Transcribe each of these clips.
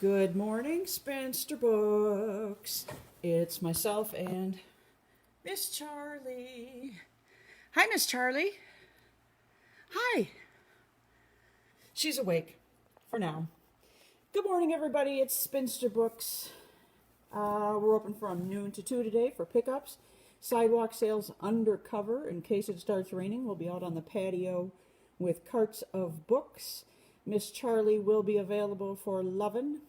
Good morning, Spinster Books. It's myself and Miss Charlie. Hi, Miss Charlie. Hi. She's awake for now. Good morning, everybody. It's Spinster Books. We're open from noon to 2 today for pickups. Sidewalk sales undercover. In case it starts raining, we'll be out on the patio with carts of books. Miss Charlie will be available for lovin'.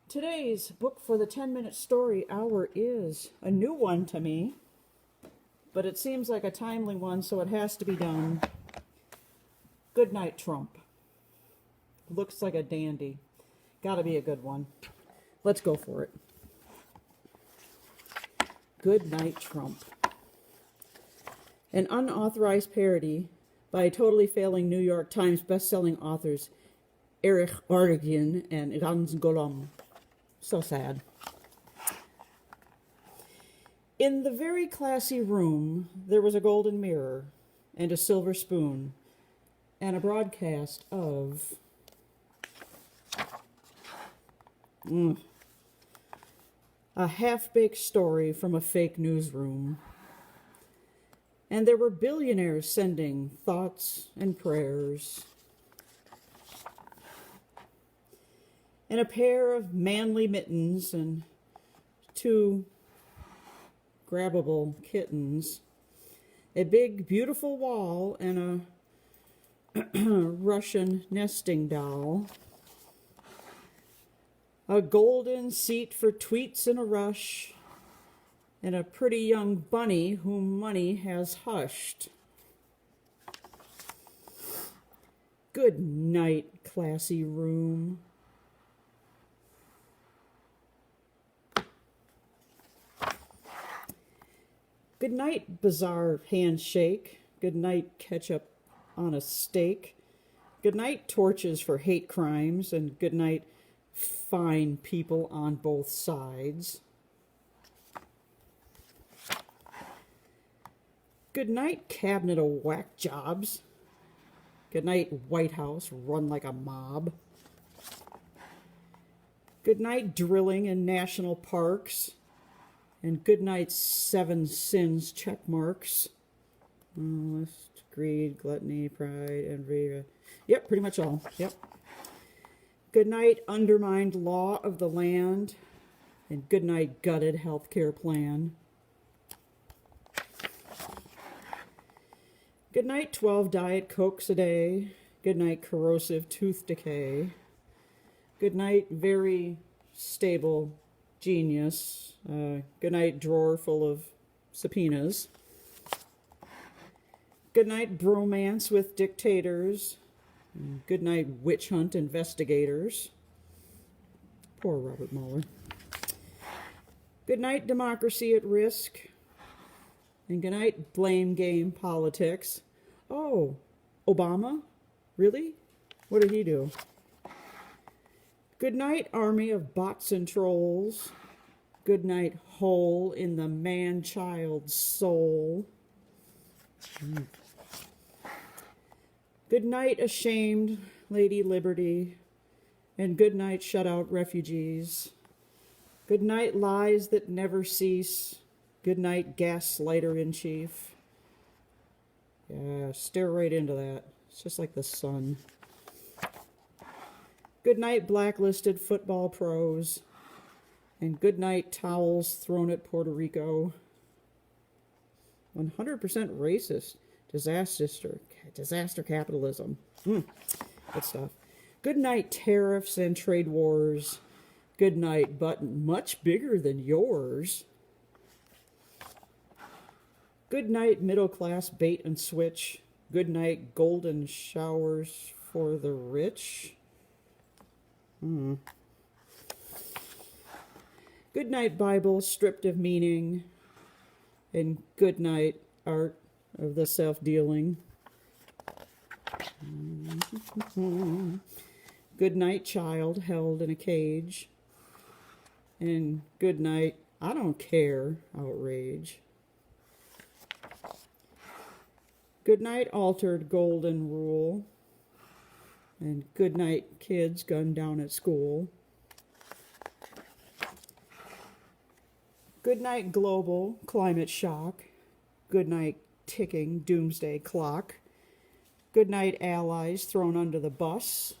Today's book for the 10-minute story hour is a new one to me, but it seems like a timely one, so it has to be done. Goodnight, Trump. Looks like a dandy. Gotta be a good one. Let's go for it. Goodnight, Trump. An unauthorized parody by totally failing New York Times best-selling authors Erich Origin and Rans Golom. So sad. In the very classy room, there was a golden mirror and a silver spoon and a broadcast of a half-baked story from a fake newsroom. And there were billionaires sending thoughts and prayers. And a pair of manly mittens and two grabbable kittens. A big, beautiful wall and a Russian nesting doll. A golden seat for tweets in a rush. And a pretty young bunny whom money has hushed. Good night, classy room. Good night, bizarre handshake. Good night, ketchup on a steak. Good night, torches for hate crimes. And good night, fine people on both sides. Good night, cabinet of whack jobs. Good night, White House run like a mob. Good night, drilling in national parks. And good night, 7 sins check marks. Lust, greed, gluttony, pride, envy. Yep, pretty much all. Yep. Good night, undermined law of the land. And good night, gutted healthcare plan. Good night, 12 Diet Cokes a day. Good night, corrosive tooth decay. Good night, very stable genius. Good night, drawer full of subpoenas. Good night, bromance with dictators. Good night, witch hunt investigators. Poor Robert Mueller. Good night, democracy at risk. And good night, blame game politics. Oh, Obama? Really? What did he do? Good night, army of bots and trolls. Good night, hole in the man-child's soul. Good night, ashamed Lady Liberty. And good night, shut-out refugees. Good night, lies that never cease. Good night, gaslighter-in-chief. Yeah, stare right into that. It's just like the sun. Good night, blacklisted football pros. And good night, towels thrown at Puerto Rico. 100% racist. Disaster capitalism. Good stuff. Good night, tariffs and trade wars. Good night, button much bigger than yours. Good night, middle class bait and switch. Good night, golden showers for the rich. Good night, Bible stripped of meaning. And good night, art of the self-dealing. Good night, child held in a cage. And good night, I don't care, outrage. Good night, altered golden rule. And good night, kids gunned down at school. Goodnight global climate shock. Goodnight ticking doomsday clock. Goodnight allies thrown under the bus.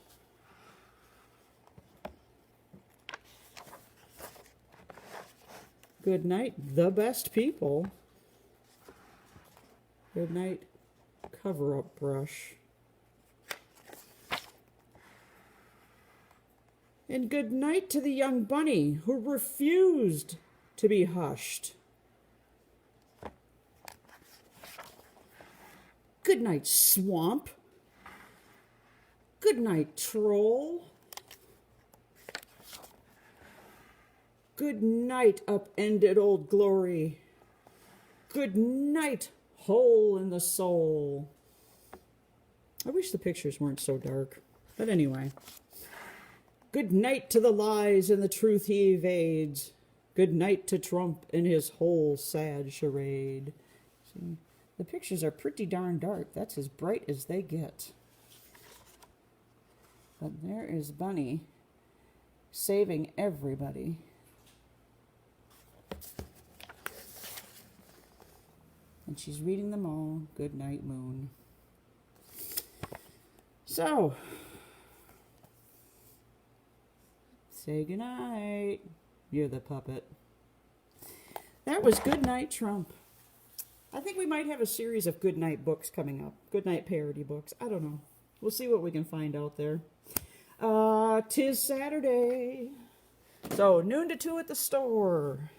Goodnight the best people. Goodnight cover-up brush. And good night to the young bunny who refused to be hushed. Good night, swamp. Good night, troll. Good night, upended old glory. Good night, hole in the soul. I wish the pictures weren't so dark. But anyway. Good night to the lies and the truth he evades. Good night to Trump and his whole sad charade. See, the pictures are pretty darn dark. That's as bright as they get. But there is Bunny saving everybody. And she's reading them all. Good night, moon. So, say goodnight. You're the puppet. That was Goodnight, Trump. I think we might have a series of Goodnight books coming up. Goodnight parody books. I don't know. We'll see what we can find out there. 'Tis Saturday. So, noon to 2 at the store.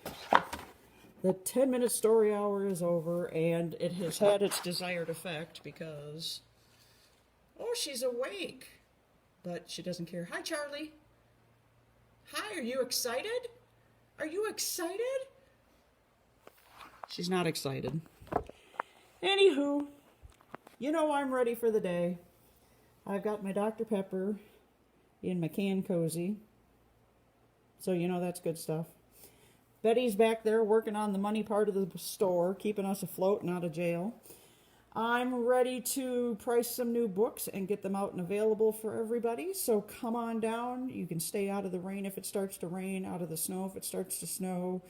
The 10-minute story hour is over, and it has had its desired effect because, oh, she's awake. But she doesn't care. Hi, Charlie. Hi, are you excited? Are you excited? She's not excited. Anywho, you know I'm ready for the day. I've got my Dr. Pepper in my can cozy. So you know that's good stuff. Betty's back there working on the money part of the store, keeping us afloat and out of jail. I'm ready to price some new books and get them out and available for everybody. So come on down. You can stay out of the rain if it starts to rain, out of the snow if it starts to snow.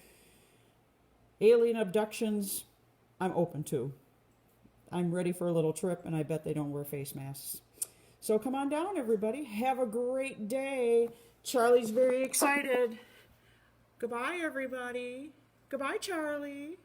Alien abductions, I'm open to. I'm ready for a little trip, and I bet they don't wear face masks. So come on down, everybody. Have a great day. Charlie's very excited. Goodbye, everybody. Goodbye, Charlie.